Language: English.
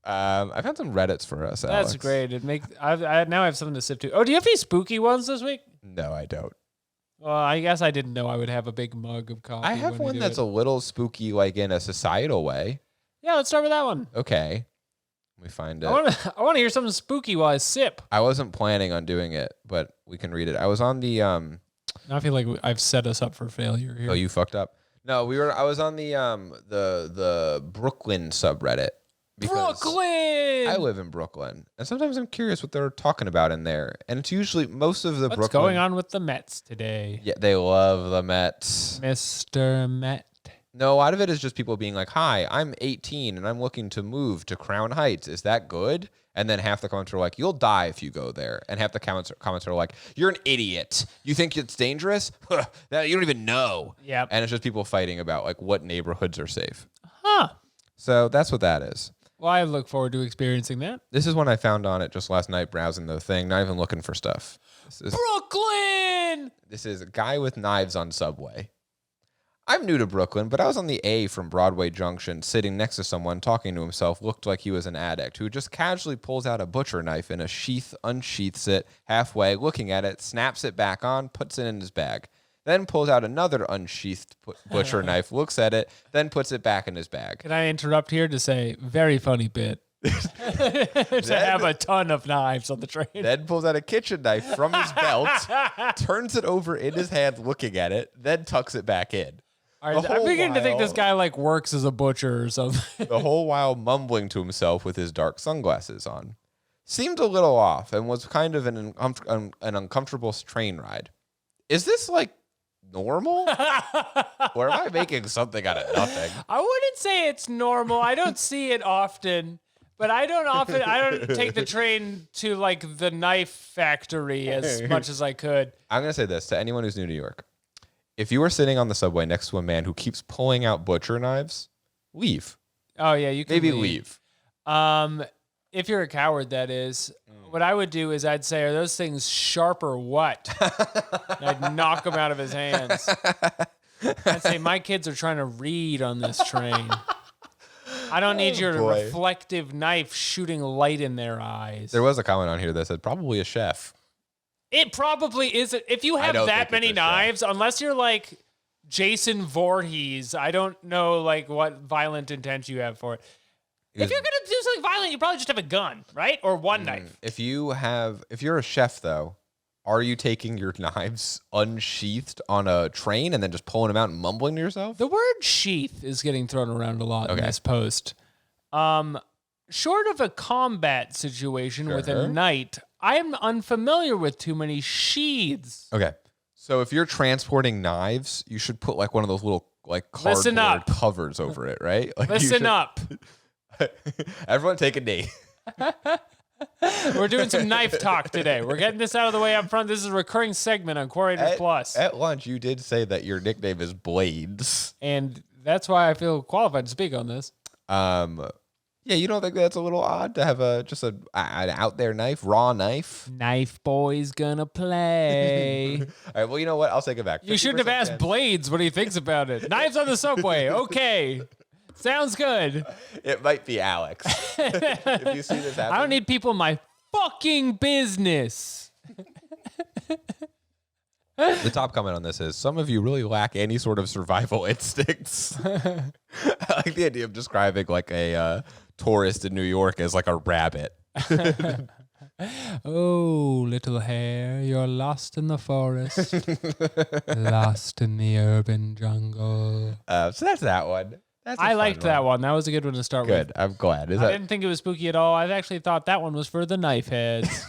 I found some Reddits for us, Alex. That's great. I now have something to sip to. Oh, do you have any spooky ones this week? No, I don't. Well, I guess I didn't know I would have a big mug of coffee. I have one that's a little spooky, like in a societal way. Yeah, let's start with that one. Okay. Let me find it. I want to hear something spooky while I sip. I wasn't planning on doing it, but we can read it. I was on the I feel like I've set us up for failure here. Oh, you fucked up. No, I was on the Brooklyn subreddit. Brooklyn! I live in Brooklyn, and sometimes I'm curious what they're talking about in there. And it's usually most of the What's Brooklyn. going on with the Mets today? Yeah, they love the Mets. Mr. Met. No, a lot of it is just people being like, "Hi, I'm 18 and I'm looking to move to Crown Heights. Is that good?" And then half the comments are like, "You'll die if you go there." And half the comments are like, "You're an idiot. You think it's dangerous? That you don't even know." Yep. And it's just people fighting about like what neighborhoods are safe. Huh. So that's what that is. Well, I look forward to experiencing that. This is one I found on it just last night, browsing the thing, not even looking for stuff. Brooklyn! This is a guy with knives on Subway. I'm new to Brooklyn, but I was on the A from Broadway Junction, sitting next to someone talking to himself, looked like he was an addict, who just casually pulls out a butcher knife in a sheath, unsheaths it halfway, looking at it, snaps it back on, puts it in his bag. Then pulls out another unsheathed butcher knife, looks at it, then puts it back in his bag. Can I interrupt here to say, very funny bit. To have a ton of knives on the train. Then pulls out a kitchen knife from his belt, turns it over in his hand, looking at it, then tucks it back in. I'm beginning to think this guy like works as a butcher or something. The whole while mumbling to himself with his dark sunglasses on. Seemed a little off and was kind of an uncomfortable train ride. Is this like normal? Or am I making something out of nothing? I wouldn't say it's normal. I don't see it often, but I don't take the train to like the knife factory as much as I could. I'm going to say this to anyone who's new to New York. If you are sitting on the subway next to a man who keeps pulling out butcher knives, leave. Oh yeah, you can maybe leave. If you're a coward, that is. What I would do is I'd say, are those things sharp or what? I'd knock them out of his hands. I'd say, my kids are trying to read on this train. I don't need your reflective knife shooting light in their eyes. There was a comment on here that said, probably a chef. It probably is. If you have that many knives, unless you're like Jason Voorhees, I don't know like what violent intent you have for it. If you're gonna do something violent, you probably just have a gun, right? Or one knife. If you're a chef though, are you taking your knives unsheathed on a train and then just pulling them out and mumbling to yourself? The word sheath is getting thrown around a lot in this post. Short of a combat situation with a knight, I am unfamiliar with too many sheaths. Okay. So if you're transporting knives, you should put like one of those little like cardboard covers over it, right? Like Listen up. Everyone take a knee. We're doing some knife talk today. We're getting this out of the way up front. This is a recurring segment on Quorators Plus. At lunch, you did say that your nickname is Blades. And that's why I feel qualified to speak on this. Yeah, you don't think that's a little odd to have an out there knife, raw knife? Knife boy's gonna play. All right, well, you know what? I'll take it back. You shouldn't have asked Blades what he thinks about it. Knives on the subway. Okay. Sounds good. It might be Alex. If you see this happen. I don't need people in my fucking business. The top comment on this is, some of you really lack any sort of survival instincts. I like the idea of describing like a tourist in New York as like a rabbit. Oh, little hare, you're lost in the forest. Lost in the urban jungle. So that's that one. I liked that one. That was a good one to start with. Good. I'm glad. I didn't think it was spooky at all. I actually thought that one was for the knife heads.